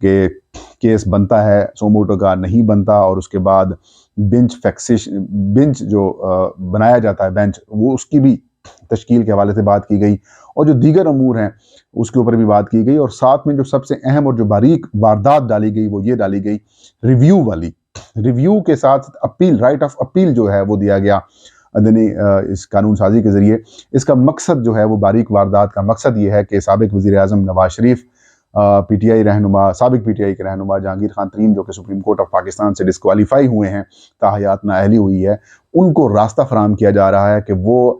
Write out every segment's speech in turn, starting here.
کہ کیس بنتا ہے سوموٹو کا نہیں بنتا، اور اس کے بعد بینچ جو بنایا جاتا ہے بینچ، وہ اس کی بھی تشکیل کے حوالے سے بات کی گئی، اور جو دیگر امور ہیں اس کے اوپر بھی بات کی گئی، اور ساتھ میں جو سب سے اہم اور جو باریک واردات ڈالی گئی وہ یہ ڈالی گئی ریویو والی، ریویو کے ساتھ اپیل، رائٹ آف اپیل جو ہے وہ دیا گیا اس قانون سازی کے ذریعے۔ اس کا مقصد جو ہے وہ باریک واردات کا مقصد یہ ہے کہ سابق وزیر اعظم Nawaz Sharif, P T I رہنما، سابق پی ٹی آئی کے رہنما جہانگیر خان ترین، جو کہ سپریم کورٹ آف پاکستان سے ڈسکوالیفائی ہوئے ہیں، تاحیات نااہلی ہوئی ہے، ان کو راستہ فراہم کیا جا رہا ہے کہ وہ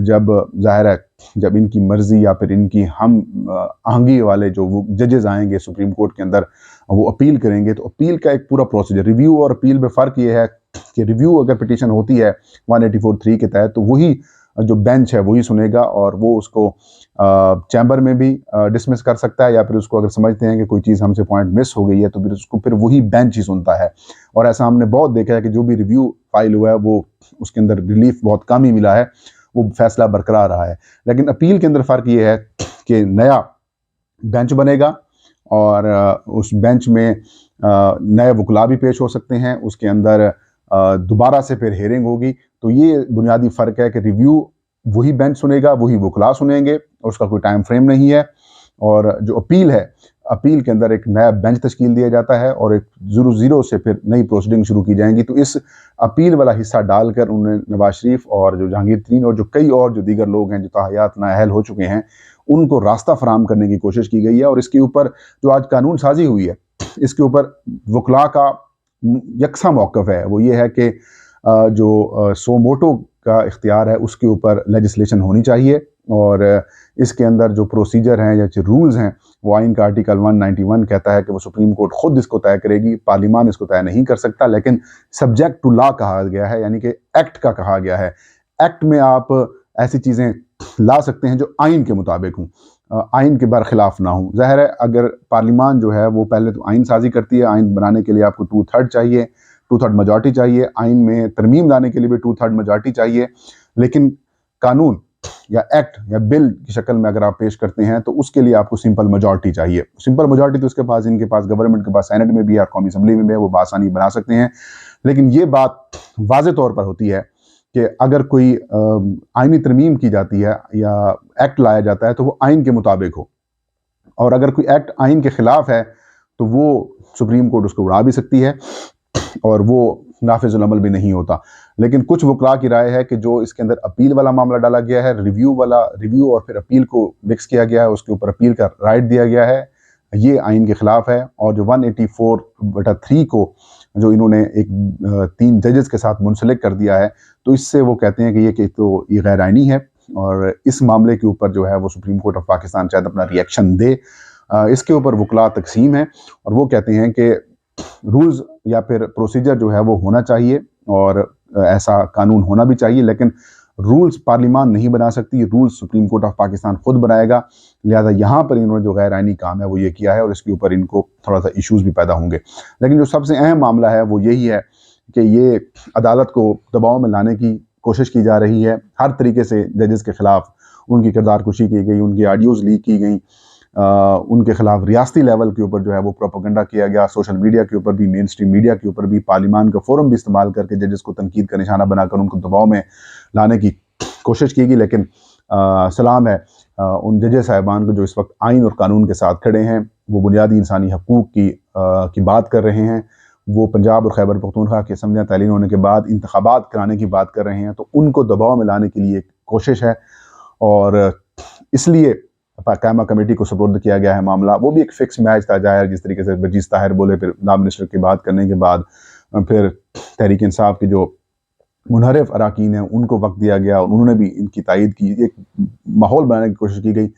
جب ظاہر ہے جب ان کی مرضی یا پھر ان کی ہم آہنگی والے جو وہ ججز آئیں گے سپریم کورٹ کے اندر، وہ اپیل کریں گے، تو اپیل کا ایک پورا پروسیجر، ریویو اور اپیل میں فرق یہ ہے کہ ریویو اگر پٹیشن ہوتی ہے 184(3) کے تحت، تو وہی جو بینچ ہے وہی سنے گا، اور وہ اس کو چیمبر میں بھی ڈسمس کر سکتا ہے، یا پھر اس کو اگر سمجھتے ہیں کہ کوئی چیز ہم سے پوائنٹ مس ہو گئی ہے تو پھر اس کو پھر وہی بینچ ہی سنتا ہے۔ اور ایسا ہم نے بہت دیکھا ہے کہ جو بھی ریویو فائل ہوا ہے وہ اس کے اندر ریلیف بہت کم ہی ملا ہے، وہ فیصلہ برقرار رہا ہے۔ لیکن اپیل کے اندر فرق یہ ہے کہ نیا بینچ بنے گا، اور اس بینچ میں نئے وکلا بھی پیش ہو سکتے ہیں، اس کے اندر دوبارہ سے پھر ہیرنگ ہوگی۔ تو یہ بنیادی فرق ہے کہ ریویو وہی بینچ سنے گا، وہی وکلا سنیں گے، اور اس کا کوئی ٹائم فریم نہیں ہے، اور جو اپیل ہے، اپیل کے اندر ایک نیا بینچ تشکیل دیا جاتا ہے، اور ایک زیرو سے پھر نئی پروسیڈنگ شروع کی جائیں گی۔ تو اس اپیل والا حصہ ڈال کر انہوں نے نواز شریف اور جو جہانگیر ترین اور جو کئی اور جو دیگر لوگ ہیں جو تاحیات نااہل ہو چکے ہیں، ان کو راستہ فراہم کرنے کی کوشش کی گئی ہے۔ اور اس کے اوپر جو آج قانون سازی ہوئی ہے، اس کے اوپر وکلا کا یکساں موقف ہے، وہ یہ ہے کہ جو سو موٹو کا اختیار ہے اس کے اوپر لیجسلیشن ہونی چاہیے، اور اس کے اندر جو پروسیجر ہیں یا جو رولز ہیں، وہ آئین کا آرٹیکل 191 کہتا ہے کہ وہ سپریم کورٹ خود اس کو طے کرے گی، پارلیمان اس کو طے نہیں کر سکتا، لیکن سبجیکٹ ٹو لا کہا گیا ہے، یعنی کہ ایکٹ کا کہا گیا ہے۔ ایکٹ میں آپ ایسی چیزیں لا سکتے ہیں جو آئین کے مطابق ہوں، آئین کے برخلاف نہ ہوں۔ ظاہر ہے اگر پارلیمان جو ہے وہ پہلے تو آئین سازی کرتی ہے، آئین بنانے کے لیے آپ کو 2/3 چاہیے، 2/3 میجارٹی چاہیے، آئین میں ترمیم لانے کے لیے بھی 2/3 میجارٹی چاہیے، لیکن قانون یا ایکٹ یا بل کی شکل میں اگر آپ پیش کرتے ہیں تو اس کے لیے آپ کو سمپل میجارٹی چاہیے۔ سمپل میجارٹی تو اس کے پاس، ان کے پاس، گورنمنٹ کے پاس سینٹ میں بھی اور قومی اسمبلی میں بھی ہے، وہ بآسانی بنا سکتے ہیں۔ لیکن یہ بات واضح طور پر ہوتی ہے کہ اگر کوئی آئینی ترمیم کی جاتی ہے یا ایکٹ لایا جاتا ہے تو وہ آئین کے مطابق ہو، اور اگر کوئی ایکٹ آئین کے خلاف ہے تو وہ سپریم کورٹ اس کو اڑا بھی سکتی ہے، اور وہ نافذ العمل بھی نہیں ہوتا۔ لیکن کچھ وکلاء کی رائے ہے کہ جو اس کے اندر اپیل والا معاملہ ڈالا گیا ہے، ریویو اور پھر اپیل کو مکس کیا گیا ہے، اس کے اوپر اپیل کا رائٹ دیا گیا ہے، یہ آئین کے خلاف ہے۔ اور جو 184/3 کو جو انہوں نے ایک 3 ججز کے ساتھ منسلک کر دیا ہے، تو اس سے وہ کہتے ہیں کہ یہ غیر آئینی ہے، اور اس معاملے کے اوپر جو ہے وہ سپریم کورٹ آف پاکستان شاید اپنا ری ایکشن دے۔ اس کے اوپر وکلاء تقسیم ہیں، اور وہ کہتے ہیں کہ رولز یا پھر پروسیجر جو ہے وہ ہونا چاہیے، اور ایسا قانون ہونا بھی چاہیے، لیکن رولز پارلیمان نہیں بنا سکتی، rules supreme court of Pakistan خود بنائے گا۔ لہذا یہاں پر انہوں نے جو غیر آئینی کام ہے وہ یہ کیا ہے، اور اس کے اوپر ان کو تھوڑا سا ایشوز بھی پیدا ہوں گے۔ لیکن جو سب سے اہم معاملہ ہے وہ یہی ہے کہ یہ عدالت کو دباؤ میں لانے کی کوشش کی جا رہی ہے، ہر طریقے سے ججز کے خلاف ان کی کردار کشی کی گئی، ان کی آڈیوز لیک کی گئیں، ان کے خلاف ریاستی لیول کے اوپر جو ہے وہ پروپیگنڈا کیا گیا، سوشل میڈیا کے اوپر بھی، مین سٹریم میڈیا کے اوپر بھی، پارلیمان کا فورم بھی استعمال کر کے ججز کو تنقید کا نشانہ بنا کر ان کو دباؤ میں لانے کی کوشش کی گئی۔ لیکن سلام ہے ان ججز صاحبان کو جو اس وقت آئین اور قانون کے ساتھ کھڑے ہیں، وہ بنیادی انسانی حقوق کی بات کر رہے ہیں، وہ پنجاب اور خیبر پختونخوا کی اسمبلیاں تعلیم ہونے کے بعد انتخابات کرانے کی بات کر رہے ہیں، تو ان کو دباؤ میں لانے کے لیے ایک کوشش ہے، اور اس لیے قائمہ کمیٹی کو سپرد کیا گیا ہے معاملہ۔ وہ بھی ایک فکس میچ تھا، ظاہر جس طریقے سے برجیز طاہر بولے، پھر نائب منسٹر کی بات کرنے کے بعد پھر تحریک انصاف کے جو منحرف اراکین ہیں ان کو وقت دیا گیا، اور انہوں نے بھی ان کی تائید کی، ایک ماحول بنانے کی کوشش کی گئی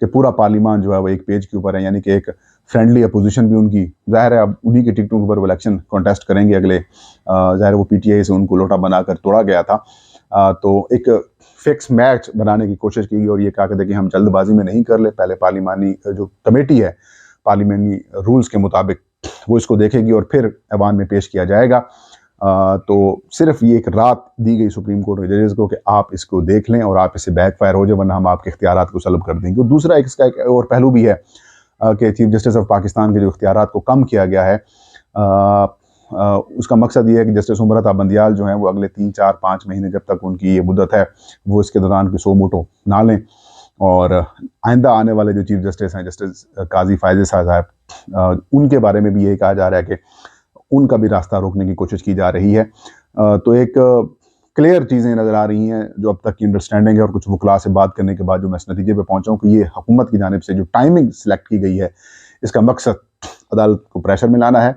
کہ پورا پارلیمان جو ہے وہ ایک پیج کے اوپر ہے، یعنی کہ ایک فرینڈلی اپوزیشن بھی ان کی، ظاہر ہے اب انہی کی ٹکٹوں کے اوپر وہ الیکشن کانٹیسٹ کریں گے اگلے، ظاہر وہ پی ٹی آئی سے ان کو لوٹا بنا کر توڑا گیا تھا، تو ایک فکس میچ بنانے کی کوشش کی گئی، اور یہ کہا کہ دیکھیں ہم جلد بازی میں نہیں کر لے، پہلے پارلیمانی جو کمیٹی ہے پارلیمانی رولز کے مطابق وہ اس کو دیکھے گی اور پھر ایوان میں پیش کیا جائے گا۔ تو صرف یہ ایک رات دی گئی سپریم کورٹ کے ججز کو کہ آپ اس کو دیکھ لیں اور آپ اس سے بیک فائر ہو جائے، ورنہ ہم آپ کے اختیارات کو سلب کر دیں گے۔ اور دوسرا اس کا ایک اور پہلو بھی ہے کہ چیف جسٹس آف پاکستان کے جو اختیارات کو کم کیا گیا ہے، اس کا مقصد یہ ہے کہ جسٹس عمرت بندیال جو ہیں وہ اگلے 3 4 5 مہینے جب تک ان کی یہ مدت ہے وہ اس کے دوران کوئی سو موٹو نہ لیں، اور آئندہ آنے والے جو چیف جسٹس ہیں جسٹس قاضی فائز صاحب، ان کے بارے میں بھی یہی کہا جا رہا ہے کہ ان کا بھی راستہ روکنے کی کوشش کی جا رہی ہے۔ تو ایک کلیئر چیزیں نظر آ رہی ہیں جو اب تک کی انڈرسٹینڈنگ ہے، اور کچھ وکلاء سے بات کرنے کے بعد جو میں اس نتیجے پہ پہنچا ہوں کہ یہ حکومت کی جانب سے جو ٹائمنگ سلیکٹ کی گئی ہے اس کا مقصد عدالت کو پریشر میں لانا ہے،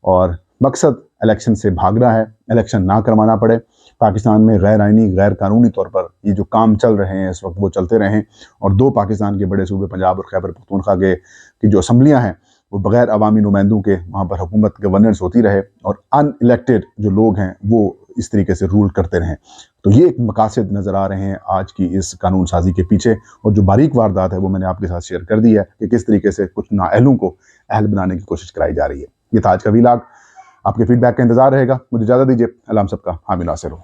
اور مقصد الیکشن سے بھاگنا ہے، الیکشن نہ کروانا پڑے، پاکستان میں غیر آئینی غیر قانونی طور پر یہ جو کام چل رہے ہیں اس وقت وہ چلتے رہیں، اور 2 پاکستان کے بڑے صوبے پنجاب اور خیبر پختونخوا کی جو اسمبلیاں ہیں وہ بغیر عوامی نمائندوں کے وہاں پر حکومت گورننس ہوتی رہے، اور ان الیکٹڈ جو لوگ ہیں وہ اس طریقے سے رول کرتے رہیں۔ تو یہ ایک مقاصد نظر آ رہے ہیں آج کی اس قانون سازی کے پیچھے، اور جو باریک واردات ہے وہ میں نے آپ کے ساتھ شیئر کر دی ہے کہ کس طریقے سے کچھ نااہلوں کو اہل بنانے کی کوشش کرائی جا رہی ہے۔ یہ تھا آج کا ویلاگ، آپ کے فیڈ بیک کا انتظار رہے گا۔ مجھے اجازت دیجیے، اللہ ہم سب کا حامی ناصر ہو۔